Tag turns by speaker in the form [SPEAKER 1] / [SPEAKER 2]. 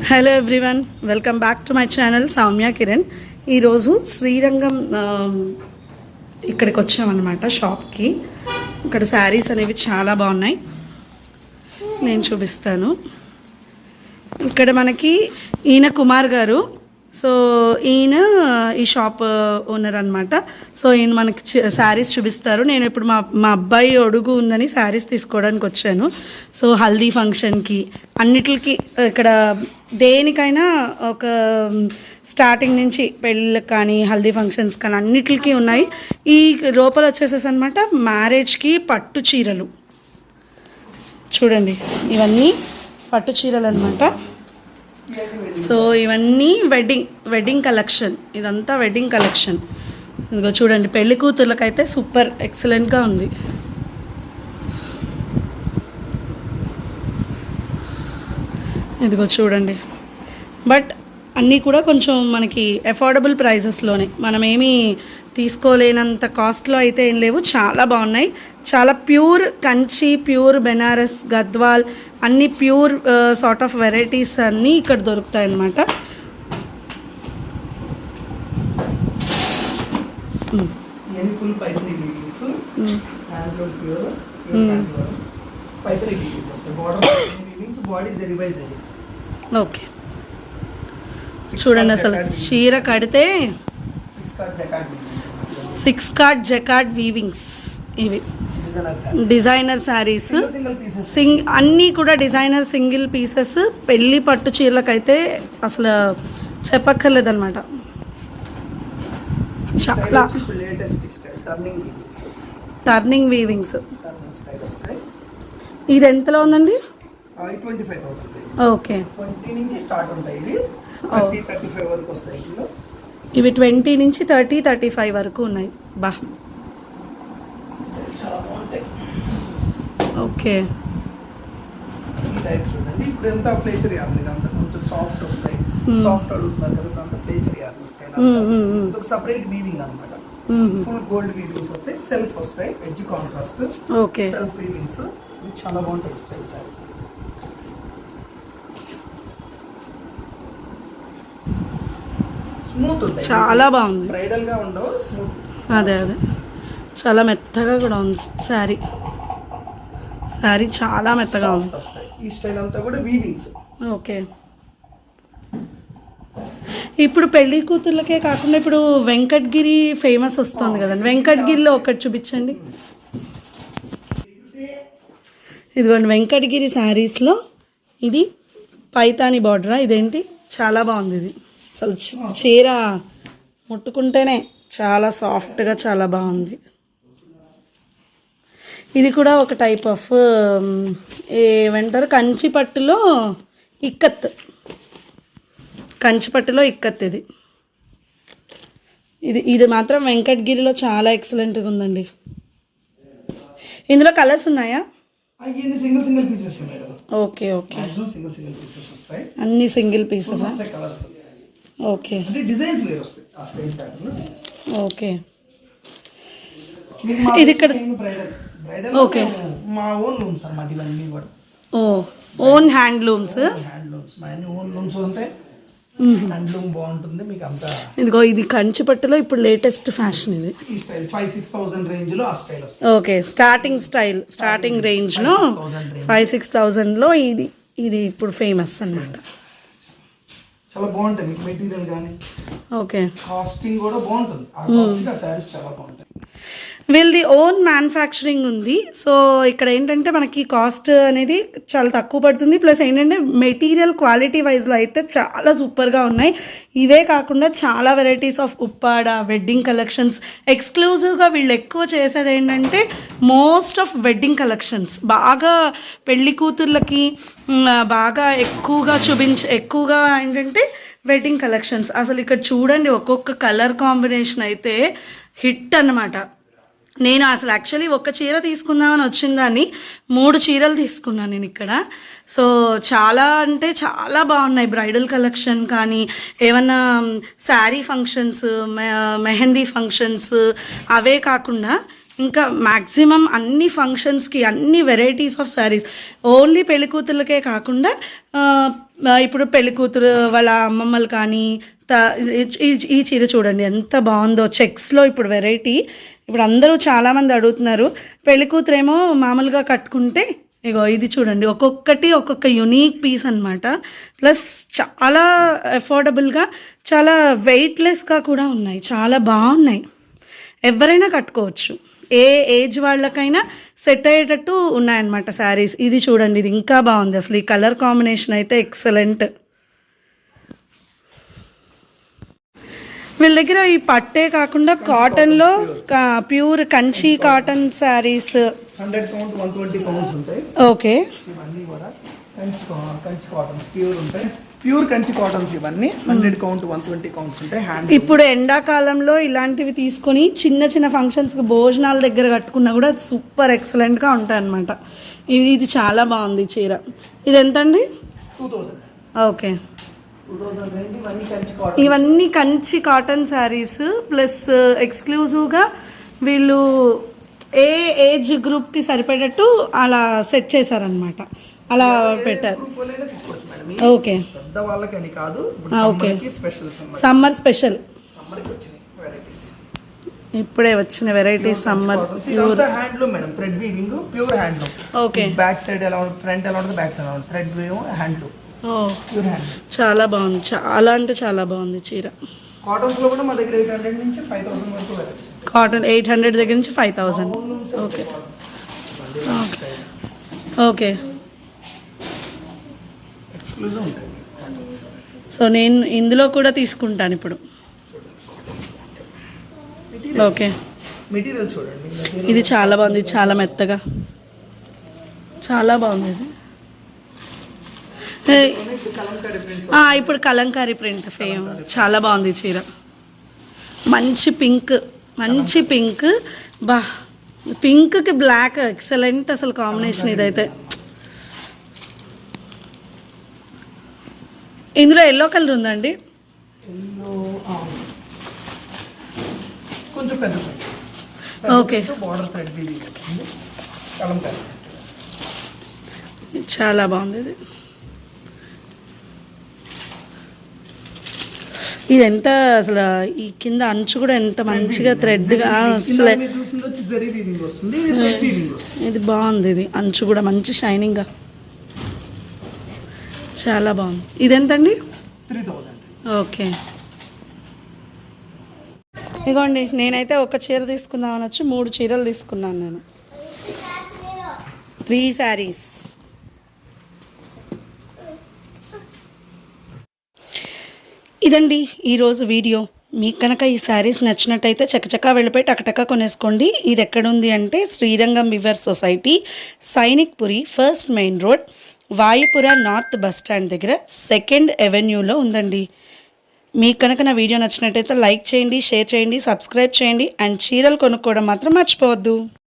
[SPEAKER 1] Hello everyone, welcome back to my channel Soumya Kiran. ఈరోజు శ్రీరంగం ఇక్కడికి వచ్చామన్నమాట షాప్కి. ఇక్కడ శారీస్ అనేవి చాలా బాగున్నాయి, నేను చూపిస్తాను. ఇక్కడ మనకి ఈయన కుమార్ గారు, సో ఈయన ఈ షాప్ ఓనర్ అనమాట. సో ఈయన మనకి శారీస్ చూపిస్తారు. నేను ఇప్పుడు మా అబ్బాయి అడుగు ఉందని శారీస్ తీసుకోవడానికి వచ్చాను. సో హల్దీ ఫంక్షన్కి అన్నిటికి ఇక్కడ దేనికైనా ఒక స్టార్టింగ్ నుంచి పెళ్ళిళ్ళకి కానీ హల్దీ ఫంక్షన్స్ కానీ అన్నిటికీ ఉన్నాయి. ఈ లోపల వచ్చేసేసి అనమాట మ్యారేజ్కి పట్టు చీరలు చూడండి, ఇవన్నీ పట్టు చీరలు అనమాట. సో ఇవన్నీ వెడ్డింగ్ కలెక్షన్, ఇదంతా వెడ్డింగ్ కలెక్షన్. ఇదిగో చూడండి, పెళ్లి కూతుర్లకైతే సూపర్ ఎక్సలెంట్గా ఉంది. ఇదిగో చూడండి, బట్ అన్నీ కూడా కొంచెం మనకి అఫోర్డబుల్ ప్రైజెస్లోనే, మనమేమీ తీసుకోలేనంత కాస్ట్లో అయితే ఏం లేవు. చాలా బాగున్నాయి, చాలా ప్యూర్ కంచి, ప్యూర్ బెనారస్, గద్వాల్ అన్ని ప్యూర్ సార్ట్ ఆఫ్ వెరైటీస్ అన్నీ ఇక్కడ దొరుకుతాయి అన్నమాట. ఓకే, చూడండి అసలు చీర కడితే 6 కార్డ్ జకార్డ్ వీవింగ్స్, ఇవి డిజైనర్ శారీస్, అన్నీ కూడా డిజైనర్ సింగిల్ పీసెస్. పెళ్ళి పట్టు చీరలకైతే అసలు చెప్పక్కర్లేదన్నమాట. చాలా టర్నింగ్ వీవింగ్స్. ఇది ఎంతలో ఉందండి? ఓకే, ఇవి 20 నుంచి 30-35 వరకు ఉన్నాయి. బా, ఓకే.
[SPEAKER 2] చూడండి, ఇప్పుడు ఎంత ఫ్లేచర్ యార్న్, ఇదంతా కొంచెం సాఫ్ట్ వస్తాయి. సాఫ్ట్ అడుగుతున్నారు కదా, ఇప్పుడు అంతా ఫ్లేచర్ యార్న్ స్టైల్, ఒక సెపరేట్ వీవింగ్ అన్నమాట. ఫుల్ గోల్డ్ వీవింగ్స్ వస్తాయి, సెల్ఫ్ వస్తాయి, ఎడ్జ్ కాంట్రాస్ట్.
[SPEAKER 1] ఓకే,
[SPEAKER 2] సెల్ఫ్ వీవింగ్స్ చాలా బాగుంటాయి స్టైల్ సారీస్. స్మూత్ ఉంది,
[SPEAKER 1] చాలా బాగుంది.
[SPEAKER 2] బ్రైడల్ గా ఉండవు, స్మూత్.
[SPEAKER 1] అదే చాలా మెత్తగా కూడా ఉంది శారీ చాలా మెత్తగా ఉంది.
[SPEAKER 2] ఈ స్టైల్ అంతా కూడా వీవింగ్స్.
[SPEAKER 1] ఓకే, ఇప్పుడు పెళ్లి కూతుర్లకే కాకుండా ఇప్పుడు వెంకటగిరి ఫేమస్ వస్తుంది కదండి, వెంకటగిరిలో ఒకటి చూపించండి. ఇదిగోండి, వెంకటగిరి శారీస్లో ఇది పైతాని బార్డరా, ఇదేంటి చాలా బాగుంది. ఇది అసలు చీర ముట్టుకుంటేనే చాలా సాఫ్ట్గా చాలా బాగుంది. ఇది కూడా ఒక టైప్ ఆఫ్ ఏమంటారు, కంచిపట్టులో ఇక్కత్, కంచిపట్టులో ఇక్కత్. ఇది మాత్రం వెంకటగిరిలో చాలా ఎక్సలెంట్గా ఉందండి. ఇందులో కలర్స్ ఉన్నాయా?
[SPEAKER 2] Single pieces.
[SPEAKER 1] ఓకే, అన్ని single pieces. Okay,
[SPEAKER 2] designs where వస్తాయి ఆ స్టైల్ ప్యాటర్న్.
[SPEAKER 1] ఓకే, ఇది ఇక్కడ ఓకే,
[SPEAKER 2] మా ఓన్ లూమ్స్ అన్నమాట ఇవన్నీ కూడా.
[SPEAKER 1] Own handlooms.
[SPEAKER 2] మా ఓన్ లూమ్స్ ఉంటాయి, హ్యాండ్లూమ్ బాగుంటుంది మీకు అంతా.
[SPEAKER 1] ఇదిగో ఇది కంచిపట్టులో ఇప్పుడు లేటెస్ట్ ఫ్యాషన్. ఇది
[SPEAKER 2] ఈ స్టైల్ 5-6,000 రేంజ్ లో ఆ స్టైల్ వస్తుంది.
[SPEAKER 1] ఓకే, స్టార్టింగ్ రేంజ్ లో 5-6,000లో ఇది ఇప్పుడు ఫేమస్ అన్నమాట.
[SPEAKER 2] చాలా బాగుంటుంది మీకు మెటీరియల్ కానీ.
[SPEAKER 1] ఓకే,
[SPEAKER 2] కాస్టింగ్ కూడా బాగుంటుంది. ఆ కాస్ట్ ఆ శారీస్ చాలా బాగుంటాయి.
[SPEAKER 1] వీళ్ళది ఓన్ మ్యానుఫ్యాక్చరింగ్ ఉంది. సో ఇక్కడ ఏంటంటే మనకి కాస్ట్ అనేది చాలా తక్కువ పడుతుంది. ప్లస్ ఏంటంటే మెటీరియల్ క్వాలిటీ వైజ్లో అయితే చాలా సూపర్గా ఉన్నాయి. ఇవే కాకుండా చాలా varieties of Uppada wedding collections. ఎక్స్క్లూజివ్గా వీళ్ళు ఎక్కువ చేసేది ఏంటంటే మోస్ట్ ఆఫ్ వెడ్డింగ్ కలెక్షన్స్, బాగా పెళ్లి కూతుర్లకి బాగా ఎక్కువగా ఏంటంటే వెడ్డింగ్ కలెక్షన్స్. అసలు ఇక్కడ చూడండి, ఒక్కొక్క కలర్ కాంబినేషన్ అయితే హిట్ అన్నమాట. నేను అసలు యాక్చువల్లీ ఒక చీర తీసుకుందామని వచ్చిందని 3 చీరలు తీసుకున్నాను నేను ఇక్కడ. సో చాలా అంటే చాలా బాగున్నాయి బ్రైడల్ కలెక్షన్ కానీ, ఏమన్నా శారీ ఫంక్షన్స్, మెహందీ ఫంక్షన్స్, అవే కాకుండా ఇంకా మ్యాక్సిమం అన్ని ఫంక్షన్స్కి అన్ని వెరైటీస్ ఆఫ్ శారీస్. ఓన్లీ పెళ్ళికూతుర్లకే కాకుండా ఇప్పుడు పెళ్లి కూతురు వాళ్ళ అమ్మమ్మలు కానీ ఈ చీర చూడండి ఎంత బాగుందో, చెక్స్లో ఇప్పుడు వెరైటీ. ఇప్పుడు అందరూ చాలామంది అడుగుతున్నారు. పెళ్లి కూతురేమో మామూలుగా కట్టుకుంటే ఇగో ఇది చూడండి, ఒక్కొక్కటి ఒక్కొక్క యునీక్ పీస్ అనమాట. ప్లస్ చాలా అఫోర్డబుల్గా, చాలా వెయిట్లెస్గా కూడా ఉన్నాయి, చాలా బాగున్నాయి. ఎవరైనా కట్టుకోవచ్చు, ఏ ఏజ్ వాళ్ళకైనా సెట్ అయ్యేటట్టు ఉన్నాయన్నమాట శారీస్. ఇది చూడండి, ఇది ఇంకా బాగుంది అసలు. ఈ కలర్ కాంబినేషన్ అయితే ఎక్సలెంట్. వీళ్ళ దగ్గర ఈ పట్టే కాకుండా కాటన్లో pure Kanchi cotton saris
[SPEAKER 2] 100 count 120 counts ఉంటాయి.
[SPEAKER 1] ఓకే,
[SPEAKER 2] ఇవన్నీ కూడా కంచి కాటన్స్ ప్యూర్ ఉంటాయి. ప్యూర్ కంచి కాటన్స్ ఇవన్నీ 100 కౌంట్ 120 కౌంట్స్ ఉంటాయి. హ్యాండ్
[SPEAKER 1] ఇప్పుడు ఎండాకాలంలో ఇలాంటివి తీసుకొని చిన్న చిన్న ఫంక్షన్స్కి భోజనాల దగ్గర కట్టుకున్నా కూడా సూపర్ ఎక్సలెంట్గా ఉంటాయి అన్నమాట. ఇది చాలా బాగుంది చీర. ఇది ఎంత అండి?
[SPEAKER 2] 2000.
[SPEAKER 1] Okay,
[SPEAKER 2] 2000 range. ఇవన్నీ కంచి కాటన్.
[SPEAKER 1] ఇవన్నీ కంచి కాటన్ శారీస్. ప్లస్ ఎక్స్క్లూజివ్గా వీళ్ళు ఏ ఏజ్ గ్రూప్కి సరిపడేటట్టు అలా సెట్ చేశారనమాట, అలా పెట్టారు. ఓకే,
[SPEAKER 2] పెద్ద వాళ్ళకని కాదు,
[SPEAKER 1] ఓకే,
[SPEAKER 2] స్పెషల్
[SPEAKER 1] సమ్మర్ స్పెషల్.
[SPEAKER 2] సమ్మర్కి వచ్చినాయి వెరైటీస్,
[SPEAKER 1] ఇప్పుడే వచ్చిన varieties summer.
[SPEAKER 2] Pure handloom madam, thread weaving, pure handloom.
[SPEAKER 1] Okay,
[SPEAKER 2] back side ఎలా ఉంటుంది, ఫ్రంట్ ఎలా ఉంటుంది, బ్యాక్ సైడ్ ఎలా ఉంటుంది, thread weave handloom. Pure handloom.
[SPEAKER 1] చాలా బాగుంది, చాలా అంటే చాలా బాగుంది చీర.
[SPEAKER 2] కాటన్స్ లో కూడా మా దగ్గర 800 నుంచి 5000 వరకు వెరైటీస్.
[SPEAKER 1] కాటన్ 800 దగ్గర నుంచి 5000. ఓకే ఓకే,
[SPEAKER 2] ఎక్స్క్లూజివ్ ఉంటాయి.
[SPEAKER 1] సో నేను ఇందులో కూడా తీసుకుంటాను ఇప్పుడు. ఓకే,
[SPEAKER 2] మెటీరియల్ చూడండి,
[SPEAKER 1] ఇది చాలా బాగుంది, చాలా మెత్తగా, చాలా బాగుంది ఇది. ఇప్పుడు కలంకారీ ప్రింట్ ఫేమ్ చాలా బాగుంది చీర. మంచి పింక్, మంచి పింక్. బా, పింక్కి బ్లాక్ ఎక్సలెంట్ అసలు కాంబినేషన్ ఇదైతే. ఇందులో ఎల్లో కలర్ ఉందండి.
[SPEAKER 2] కొంచెం పెద్ద
[SPEAKER 1] ఓకే,
[SPEAKER 2] బార్డర్ థ్రెడ్ వీవింగ్ వస్తుంది, కలంకారీ.
[SPEAKER 1] చాలా బాగుంది ఇది. ఇది ఎంత అసలు, ఈ కింద అంచు కూడా ఎంత మంచిగా థ్రెడ్గా అసలు. ఇది బాగుంది, ఇది అంచు కూడా మంచి షైనింగ్గా చాలా బాగుంది. ఇది ఎంతండి?
[SPEAKER 2] 3000.
[SPEAKER 1] ఓకే, ఇదిగోండి, నేనైతే ఒక చీర తీసుకుందామని వచ్చి 3 చీరలు తీసుకున్నాను నేను. 3 శారీస్. ఇదండి ఈరోజు వీడియో. మీకు కనుక ఈ శారీస్ నచ్చినట్టయితే చకచకా వెళ్ళిపోయి టకటకా కొనేసుకోండి. ఇది ఎక్కడుంది అంటే Srirangam weaver society, Sainik Puri, first main road, Vayupura north bus stand దగ్గర 2nd అవెన్యూలో ఉందండి. మీకు కనుక నా వీడియో నచ్చినట్టయితే లైక్ చేయండి, షేర్ చేయండి, సబ్స్క్రైబ్ చేయండి. అండ్ చీరలు కొనుక్కోవడం మాత్రం మర్చిపోవద్దు.